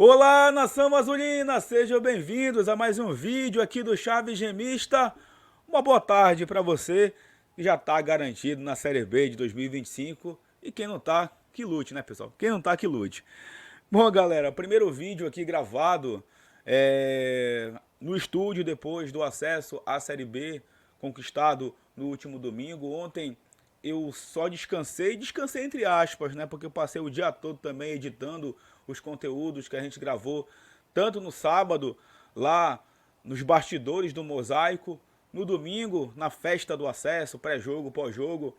Olá, nação azulina, sejam bem-vindos a mais um vídeo aqui do Chaves Gemista. Uma boa tarde para você que já está garantido na Série B de 2025 e quem não tá, que lute, né, pessoal? Quem não tá, que lute. Bom, galera, primeiro vídeo aqui gravado no estúdio depois do acesso à Série B conquistado no último domingo. Ontem eu só descansei entre aspas, né? Porque eu passei o dia todo também editando os conteúdos que a gente gravou, tanto no sábado, lá nos bastidores do Mosaico, no domingo, na festa do acesso, pré-jogo, pós-jogo,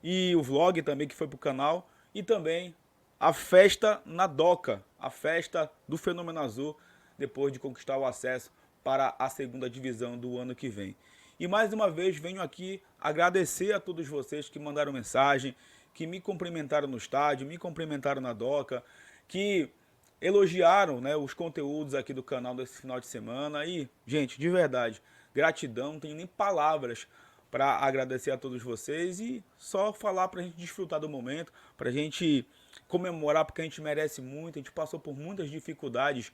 e o vlog também que foi pro canal, e também a festa na Doca, a festa do Fenômeno Azul, depois de conquistar o acesso para a segunda divisão do ano que vem. E mais uma vez venho aqui agradecer a todos vocês que mandaram mensagem, que me cumprimentaram no estádio, me cumprimentaram na Doca, que elogiaram, né, os conteúdos aqui do canal desse final de semana. E, gente, de verdade, gratidão, não tenho nem palavras para agradecer a todos vocês e só falar para a gente desfrutar do momento, para a gente comemorar, porque a gente merece muito. A gente passou por muitas dificuldades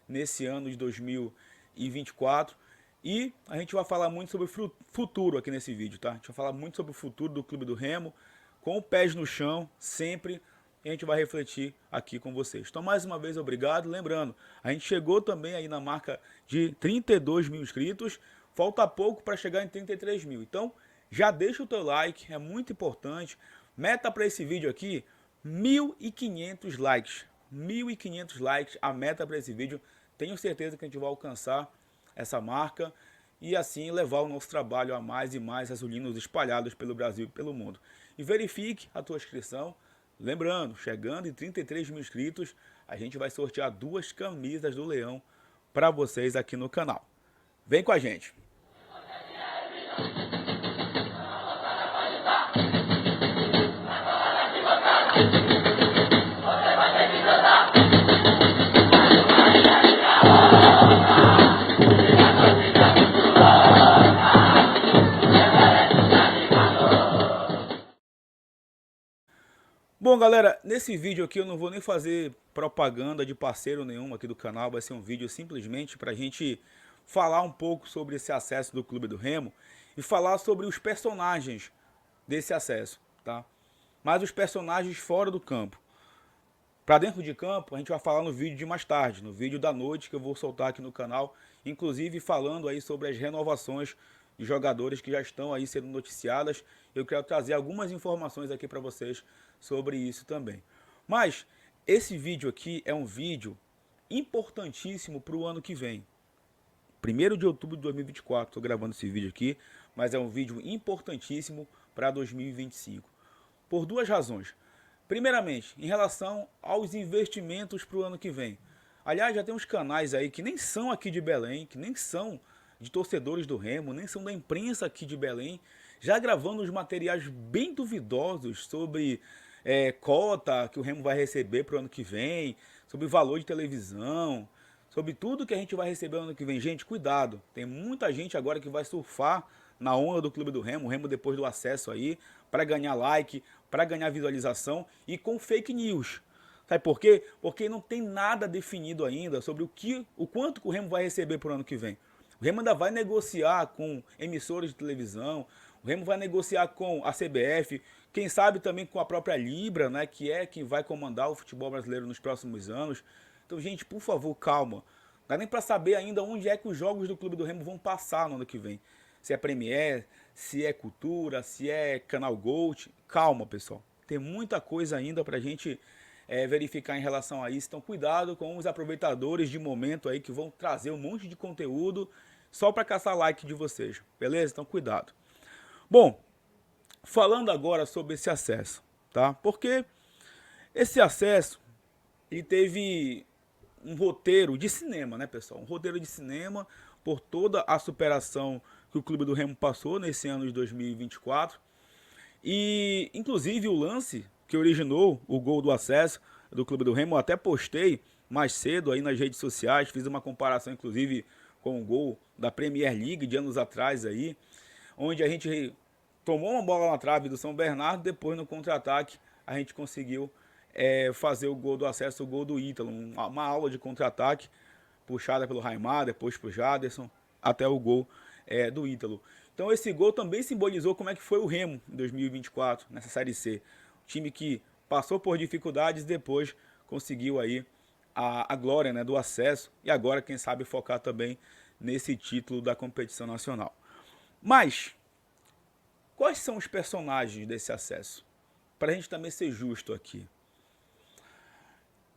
nesse ano de 2024 e a gente vai falar muito sobre o futuro aqui nesse vídeo, tá? A gente vai falar muito sobre o futuro do Clube do Remo, com pés no chão, sempre. E a gente vai refletir aqui com vocês. Então, mais uma vez, obrigado. Lembrando, a gente chegou também aí na marca de 32 mil inscritos. Falta pouco para chegar em 33 mil. Então, já deixa o teu like, é muito importante. Meta para esse vídeo aqui, 1.500 likes. 1.500 likes, a meta para esse vídeo. Tenho certeza que a gente vai alcançar essa marca e assim levar o nosso trabalho a mais e mais azulinos espalhados pelo Brasil e pelo mundo. E verifique a tua inscrição. Lembrando, chegando em 33 mil inscritos, a gente vai sortear 2 camisas do Leão para vocês aqui no canal. Vem com a gente! Bom, galera, nesse vídeo aqui eu não vou nem fazer propaganda de parceiro nenhum aqui do canal, vai ser um vídeo simplesmente para a gente falar um pouco sobre esse acesso do Clube do Remo e falar sobre os personagens desse acesso, tá? Mas os personagens fora do campo. Para dentro de campo, a gente vai falar no vídeo de mais tarde, no vídeo da noite que eu vou soltar aqui no canal, inclusive falando aí sobre as renovações de jogadores que já estão aí sendo noticiadas. Eu quero trazer algumas informações aqui para vocês sobre isso também. Mas esse vídeo aqui é um vídeo importantíssimo para o ano que vem. 1º de outubro de 2024, estou gravando esse vídeo aqui, mas é um vídeo importantíssimo para 2025. Por 2 razões. Primeiramente, em relação aos investimentos para o ano que vem. Aliás, já tem uns canais aí que nem são aqui de Belém, que nem são de torcedores do Remo, nem são da imprensa aqui de Belém, já gravando os materiais bem duvidosos sobre cota que o Remo vai receber para o ano que vem, sobre valor de televisão, sobre tudo que a gente vai receber no ano que vem. Gente, cuidado, tem muita gente agora que vai surfar na onda do Clube do Remo, o Remo depois do acesso aí, para ganhar like, para ganhar visualização e com fake news. Sabe por quê? Porque não tem nada definido ainda sobre o quanto que o Remo vai receber para o ano que vem. O Remo ainda vai negociar com emissoras de televisão, o Remo vai negociar com a CBF, quem sabe também com a própria Libra, né, que é quem vai comandar o futebol brasileiro nos próximos anos. Então, gente, por favor, calma. Não dá nem para saber ainda onde é que os jogos do Clube do Remo vão passar no ano que vem. Se é Premier, se é Cultura, se é Canal Gold. Calma, pessoal. Tem muita coisa ainda para a gente verificar em relação a isso. Então, cuidado com os aproveitadores de momento aí que vão trazer um monte de conteúdo só para caçar like de vocês. Beleza? Então, cuidado. Bom, falando agora sobre esse acesso, tá? Porque esse acesso, ele teve um roteiro de cinema, né, pessoal? Um roteiro de cinema por toda a superação que o Clube do Remo passou nesse ano de 2024. E, inclusive, o lance que originou o gol do acesso do Clube do Remo, eu até postei mais cedo aí nas redes sociais, fiz uma comparação, inclusive, com o gol da Premier League de anos atrás aí, onde a gente tomou uma bola na trave do São Bernardo, depois no contra-ataque a gente conseguiu fazer o gol do acesso, o gol do Ítalo, uma aula de contra-ataque, puxada pelo Raimar, depois pro Jaderson, até o gol do Ítalo. Então esse gol também simbolizou como é que foi o Remo em 2024, nessa Série C. O time que passou por dificuldades e depois conseguiu aí a glória, né, do acesso, e agora quem sabe focar também nesse título da competição nacional. Mas quais são os personagens desse acesso? Para a gente também ser justo aqui.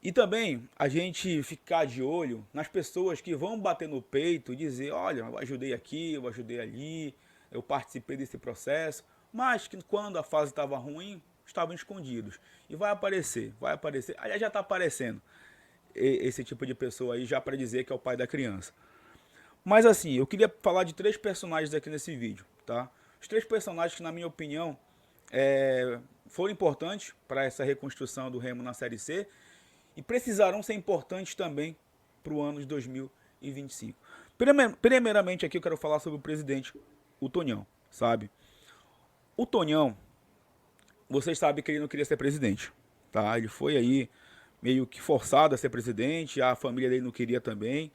E também a gente ficar de olho nas pessoas que vão bater no peito e dizer, olha, eu ajudei aqui, eu ajudei ali, eu participei desse processo, mas que quando a fase estava ruim, estavam escondidos. E vai aparecer, aliás já está aparecendo esse tipo de pessoa aí já para dizer que é o pai da criança. Mas assim, eu queria falar de 3 personagens aqui nesse vídeo, tá? Os 3 personagens que, na minha opinião, foram importantes para essa reconstrução do Remo na Série C e precisarão ser importantes também para o ano de 2025. Primeiramente aqui eu quero falar sobre o presidente, o Tonhão, sabe? O Tonhão, vocês sabem que ele não queria ser presidente, tá? Ele foi aí meio que forçado a ser presidente, a família dele não queria também.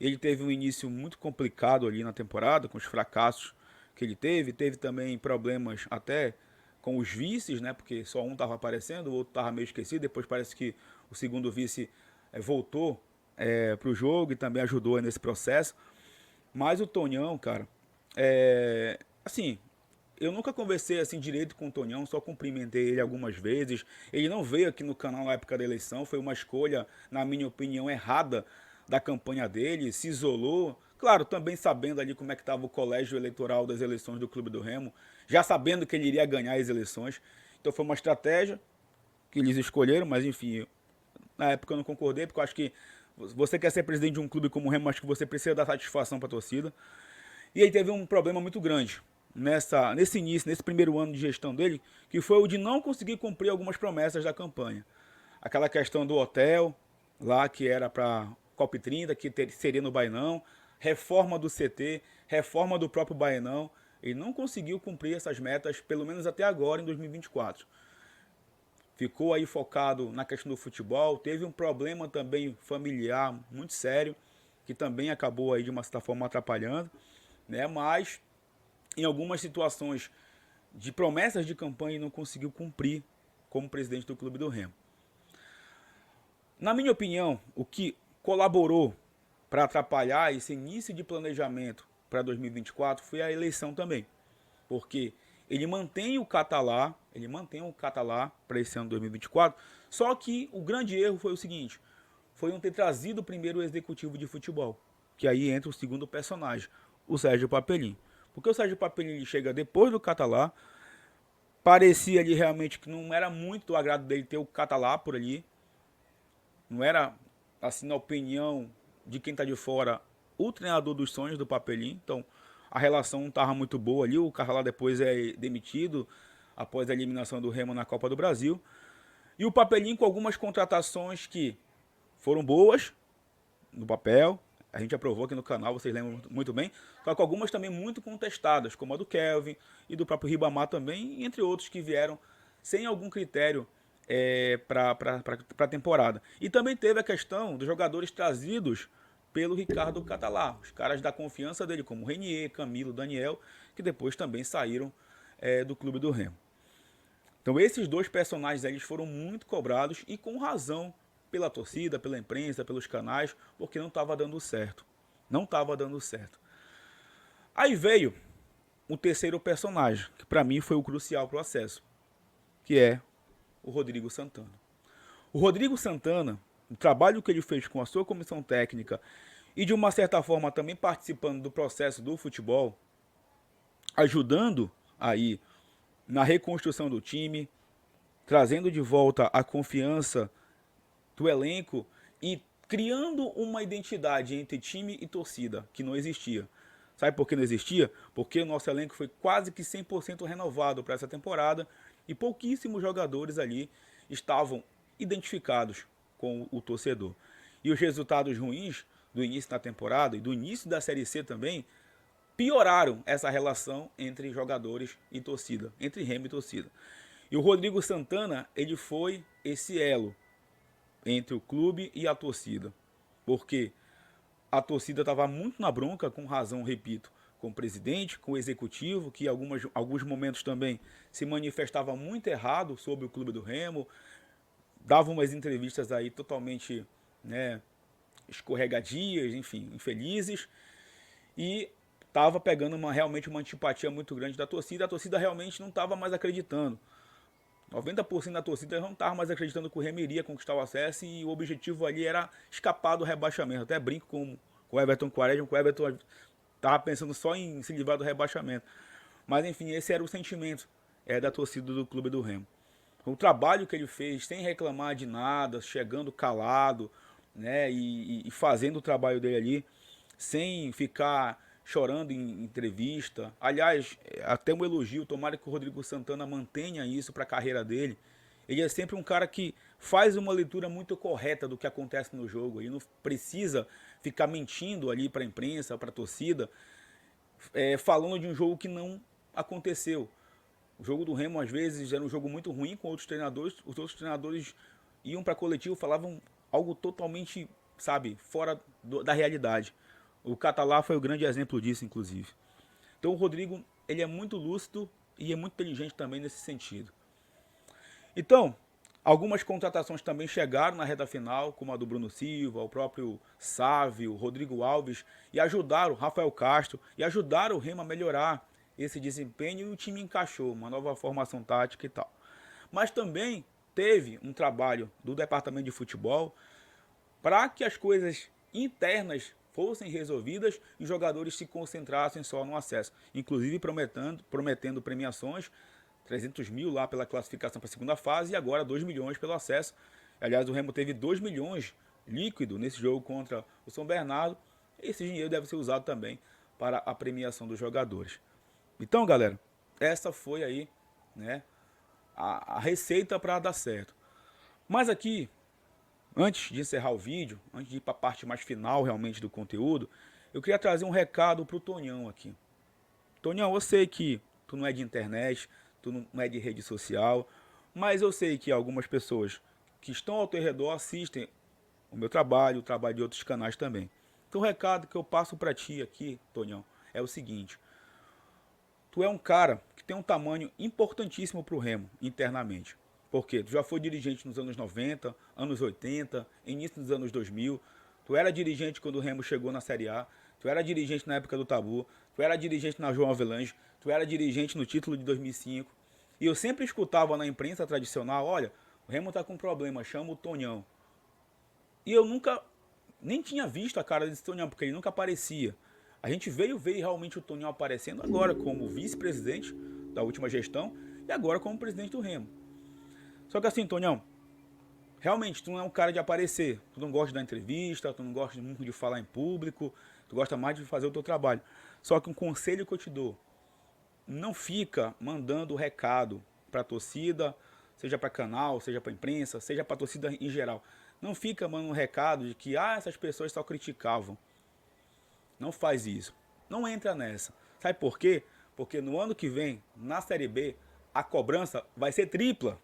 Ele teve um início muito complicado ali na temporada, com os fracassos que ele teve. Teve também problemas até com os vices, né? Porque só um estava aparecendo, o outro estava meio esquecido. Depois parece que o segundo vice voltou para o jogo e também ajudou nesse processo. Mas o Tonhão, cara, assim, eu nunca conversei assim direito com o Tonhão, só cumprimentei ele algumas vezes. Ele não veio aqui no canal na época da eleição, foi uma escolha, na minha opinião, errada da campanha dele, se isolou. Claro, também sabendo ali como é que estava o colégio eleitoral das eleições do Clube do Remo, já sabendo que ele iria ganhar as eleições. Então foi uma estratégia que eles escolheram, mas enfim, na época eu não concordei, porque eu acho que você quer ser presidente de um clube como o Remo, acho que você precisa dar satisfação para a torcida. E aí teve um problema muito grande nesse início, nesse primeiro ano de gestão dele, que foi o de não conseguir cumprir algumas promessas da campanha. Aquela questão do hotel, lá que era para Copa 30, que seria no Baenão, reforma do CT, reforma do próprio Baenão. Ele não conseguiu cumprir essas metas, pelo menos até agora, em 2024. Ficou aí focado na questão do futebol, teve um problema também familiar muito sério, que também acabou aí de uma certa forma atrapalhando, né? Mas em algumas situações de promessas de campanha ele não conseguiu cumprir como presidente do Clube do Remo. Na minha opinião, o que colaborou para atrapalhar esse início de planejamento para 2024 foi a eleição também, porque ele mantém o Catalá para esse ano 2024, só que o grande erro foi o seguinte, foi não ter trazido primeiro o executivo de futebol, que aí entra o segundo personagem, o Sérgio Papelim. Porque o Sérgio Papelim chega depois do Catalá, parecia ali realmente que não era muito do agrado dele ter o Catalá por ali, não era, assim, na opinião de quem está de fora, o treinador dos sonhos do Papelim. Então a relação não estava muito boa ali, o Catalá depois é demitido após a eliminação do Remo na Copa do Brasil. E o Papelim com algumas contratações que foram boas no papel, a gente aprovou aqui no canal, vocês lembram muito bem, só que algumas também muito contestadas, como a do Kelvin e do próprio Ribamar também, entre outros que vieram sem algum critério para a temporada. E também teve a questão dos jogadores trazidos pelo Ricardo Catalá, os caras da confiança dele, como Renier, Camilo, Daniel, que depois também saíram do Clube do Remo. Então esses 2 personagens eles foram muito cobrados e com razão pela torcida, pela imprensa, pelos canais, porque não estava dando certo. Não estava dando certo. Aí veio o terceiro personagem, que para mim foi o crucial para o acesso, que é o Rodrigo Santana. O Rodrigo Santana, o trabalho que ele fez com a sua comissão técnica e de uma certa forma também participando do processo do futebol, ajudando aí na reconstrução do time, trazendo de volta a confiança do elenco e criando uma identidade entre time e torcida que não existia. Sabe por que não existia? Porque o nosso elenco foi quase que 100% renovado para essa temporada e pouquíssimos jogadores ali estavam identificados com o torcedor. E os resultados ruins do início da temporada e do início da Série C também pioraram essa relação entre jogadores e torcida, entre Remo e torcida. E o Rodrigo Santana, ele foi esse elo entre o clube e a torcida. Porque a torcida estava muito na bronca, com razão, repito, com o presidente, com o executivo, que em alguns momentos também se manifestava muito errado sobre o Clube do Remo, dava umas entrevistas aí totalmente, né, escorregadias, enfim, infelizes, e estava pegando realmente uma antipatia muito grande da torcida. A torcida realmente não estava mais acreditando. 90% da torcida não estava mais acreditando que o Remo iria conquistar o acesso, e o objetivo ali era escapar do rebaixamento. Até brinco com o Everton Quaresma, que o Everton estava pensando só em se livrar do rebaixamento. Mas enfim, esse era o sentimento da torcida do Clube do Remo. O trabalho que ele fez, sem reclamar de nada, chegando calado, né, e fazendo o trabalho dele ali, sem ficar chorando em entrevista. Aliás, até um elogio, tomara que o Rodrigo Santana mantenha isso para a carreira dele. Ele é sempre um cara que faz uma leitura muito correta do que acontece no jogo. Ele não precisa ficar mentindo ali para a imprensa, para a torcida, falando de um jogo que não aconteceu. O jogo do Remo, às vezes, era um jogo muito ruim com outros treinadores. Os outros treinadores iam para coletivo, falavam algo totalmente, sabe, fora da realidade. O Catalá foi o grande exemplo disso, inclusive. Então o Rodrigo, ele é muito lúcido e é muito inteligente também nesse sentido. Então, algumas contratações também chegaram na reta final, como a do Bruno Silva, o próprio Sávio, o Rodrigo Alves, e ajudaram o Rafael Castro, e ajudaram o Remo a melhorar esse desempenho, e o time encaixou, uma nova formação tática e tal. Mas também teve um trabalho do departamento de futebol para que as coisas internas fossem resolvidas e os jogadores se concentrassem só no acesso. Inclusive prometendo premiações, 300 mil lá pela classificação para a segunda fase e agora 2 milhões pelo acesso. Aliás, o Remo teve 2 milhões líquido nesse jogo contra o São Bernardo. Esse dinheiro deve ser usado também para a premiação dos jogadores. Então, galera, essa foi aí, né, a receita para dar certo. Mas aqui, antes de encerrar o vídeo, antes de ir para a parte mais final realmente do conteúdo, eu queria trazer um recado para o Tonhão aqui. Tonhão, eu sei que tu não é de internet, tu não é de rede social, mas eu sei que algumas pessoas que estão ao teu redor assistem o meu trabalho, o trabalho de outros canais também. Então o recado que eu passo para ti aqui, Tonhão, é o seguinte. Tu é um cara que tem um tamanho importantíssimo para o Remo internamente. Porque tu já foi dirigente nos anos 90, anos 80, início dos anos 2000. Tu era dirigente quando o Remo chegou na Série A. Tu era dirigente na época do Tabu. Tu era dirigente na João Avelange. Tu era dirigente no título de 2005. E eu sempre escutava na imprensa tradicional, olha, o Remo tá com problema, chama o Tonhão. E eu nunca, nem tinha visto a cara desse Tonhão, porque ele nunca aparecia. A gente veio ver realmente o Tonhão aparecendo agora como vice-presidente da última gestão e agora como presidente do Remo. Só que assim, Tonhão, realmente tu não é um cara de aparecer. Tu não gosta de dar entrevista, tu não gosta muito de falar em público, tu gosta mais de fazer o teu trabalho. Só que um conselho que eu te dou, não fica mandando recado para a torcida, seja para canal, seja para imprensa, seja para a torcida em geral. Não fica mandando recado de que essas pessoas só criticavam. Não faz isso. Não entra nessa. Sabe por quê? Porque no ano que vem, na Série B, a cobrança vai ser tripla.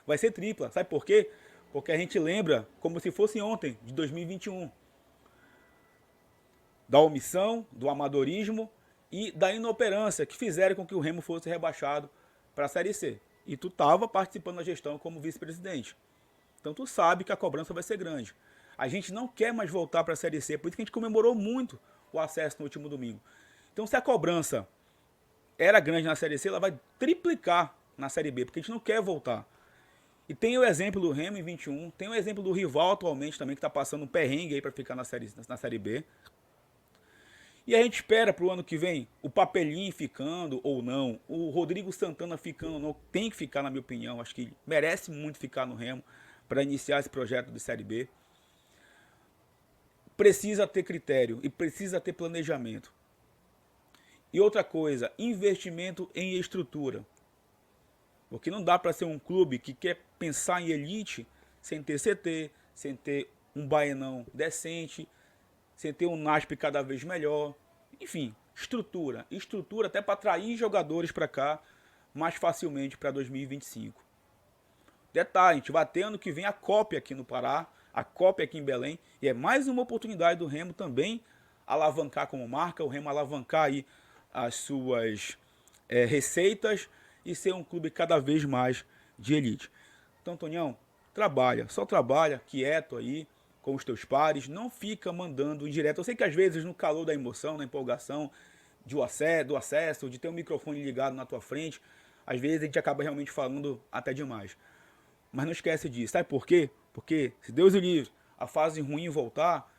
Vai ser tripla. Sabe por quê? Porque a gente lembra como se fosse ontem, de 2021. Da omissão, do amadorismo e da inoperância que fizeram com que o Remo fosse rebaixado para a Série C. E tu estava participando da gestão como vice-presidente. Então tu sabe que a cobrança vai ser grande. A gente não quer mais voltar para a Série C, por isso que a gente comemorou muito o acesso no último domingo. Então se a cobrança era grande na Série C, ela vai triplicar na Série B, porque a gente não quer voltar. E tem o exemplo do Remo em 21, tem o exemplo do rival atualmente também, que está passando um perrengue aí para ficar na série B. E a gente espera para o ano que vem o Papelinho ficando ou não, o Rodrigo Santana ficando ou não, tem que ficar na minha opinião, acho que merece muito ficar no Remo para iniciar esse projeto de Série B. Precisa ter critério e precisa ter planejamento. E outra coisa, investimento em estrutura. Porque não dá para ser um clube que quer pensar em elite sem ter CT, sem ter um Baenão decente, sem ter um NASP cada vez melhor. Enfim, estrutura. Estrutura até para atrair jogadores para cá, mais facilmente para 2025. Detalhe, a gente vai ter ano que vem a Copa aqui no Pará, a Copa aqui em Belém, e é mais uma oportunidade do Remo também alavancar como marca, o Remo alavancar aí as suas receitas e ser um clube cada vez mais de elite. Então, Tonião, trabalha, só trabalha quieto aí com os teus pares, não fica mandando indireto. Eu sei que às vezes no calor da emoção, na empolgação do acesso, de ter um microfone ligado na tua frente, às vezes a gente acaba realmente falando até demais. Mas não esquece disso. Sabe por quê? Porque se Deus o livre, a fase ruim voltar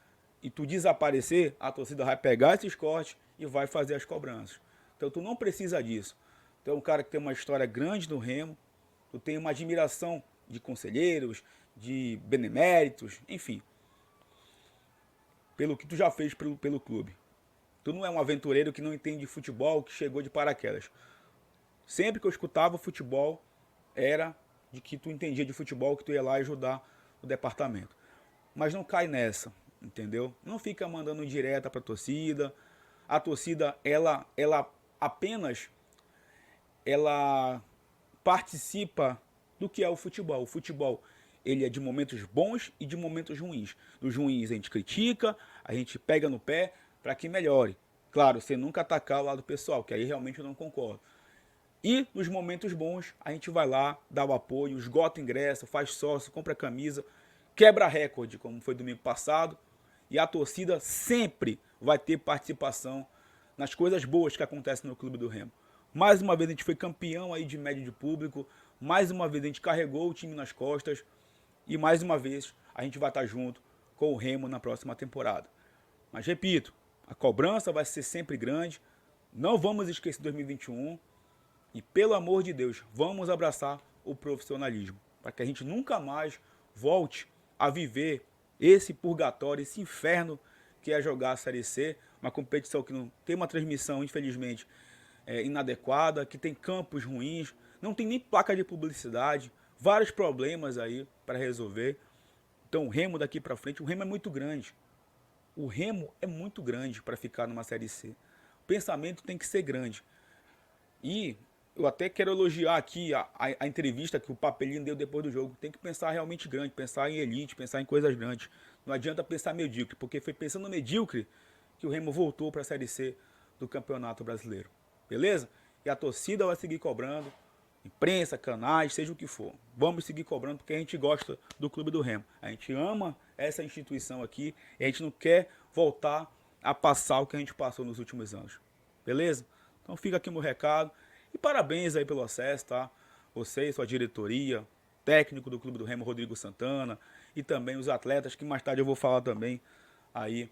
e tu desaparecer, a torcida vai pegar esses cortes e vai fazer as cobranças. Então tu não precisa disso. Tu é um cara que tem uma história grande no Remo, tu tem uma admiração de conselheiros, de beneméritos, enfim. Pelo que tu já fez pelo clube. Tu não é um aventureiro que não entende de futebol, que chegou de paraquedas. Sempre que eu escutava futebol, era de que tu entendia de futebol, que tu ia lá ajudar o departamento. Mas não cai nessa, entendeu? Não fica mandando direta pra torcida. A torcida, ela apenas participa do que é o futebol. O futebol, ele é de momentos bons e de momentos ruins. Dos ruins a gente critica, a gente pega no pé para que melhore. Claro, sem nunca atacar o lado pessoal, que aí realmente eu não concordo. E nos momentos bons, a gente vai lá, dá o apoio, esgota o ingresso, faz sócio, compra camisa, quebra recorde, como foi domingo passado. E a torcida sempre vai ter participação nas coisas boas que acontecem no Clube do Remo. Mais uma vez a gente foi campeão aí de média de público, mais uma vez a gente carregou o time nas costas e mais uma vez a gente vai estar junto com o Remo na próxima temporada. Mas repito, a cobrança vai ser sempre grande, não vamos esquecer 2021 e pelo amor de Deus, vamos abraçar o profissionalismo, para que a gente nunca mais volte a viver esse purgatório, esse inferno que é jogar a Série C, uma competição que não tem uma transmissão, infelizmente, inadequada, que tem campos ruins, não tem nem placa de publicidade, vários problemas aí para resolver. Então o Remo daqui para frente, o Remo é muito grande. O Remo é muito grande para ficar numa Série C. O pensamento tem que ser grande. E eu até quero elogiar aqui a entrevista que o Papelinho deu depois do jogo. Tem que pensar realmente grande, pensar em elite, pensar em coisas grandes. Não adianta pensar medíocre, porque foi pensando no medíocre que o Remo voltou para a Série C do Campeonato Brasileiro. Beleza? E a torcida vai seguir cobrando, imprensa, canais, seja o que for. Vamos seguir cobrando porque a gente gosta do Clube do Remo. A gente ama essa instituição aqui e a gente não quer voltar a passar o que a gente passou nos últimos anos. Beleza? Então fica aqui o meu recado. E parabéns aí pelo acesso, tá? Você e sua diretoria, técnico do Clube do Remo, Rodrigo Santana, e também os atletas, que mais tarde eu vou falar também aí,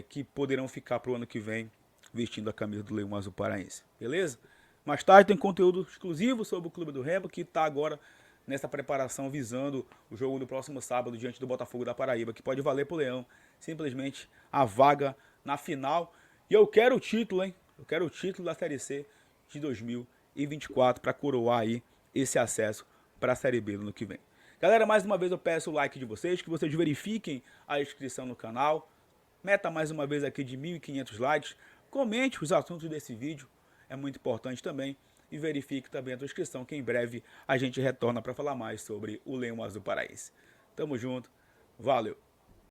que poderão ficar pro ano que vem vestindo a camisa do Leão Azul Paraense. Beleza? Mais tarde tem conteúdo exclusivo sobre o Clube do Remo, que está agora nessa preparação visando o jogo do próximo sábado diante do Botafogo da Paraíba, que pode valer pro Leão simplesmente a vaga na final. E eu quero o título, hein? Eu quero o título da Série C de 2024 para coroar aí esse acesso para a Série B no ano que vem. Galera, mais uma vez eu peço o like de vocês, que vocês verifiquem a inscrição no canal. Meta mais uma vez aqui de 1.500 likes. Comente os assuntos desse vídeo, é muito importante também. E verifique também a tua inscrição, que em breve a gente retorna para falar mais sobre o Leão Azul Paraense. Tamo junto, valeu!